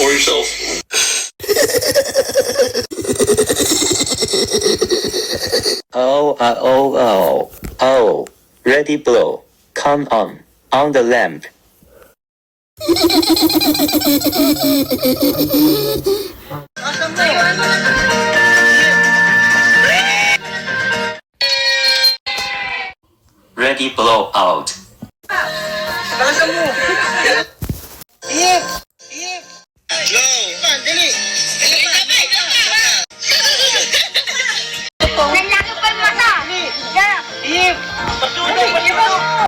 Or yourself. Oh. Ready, blow. Come on the lamp. Ready, blow out. Talaga mo. Yes.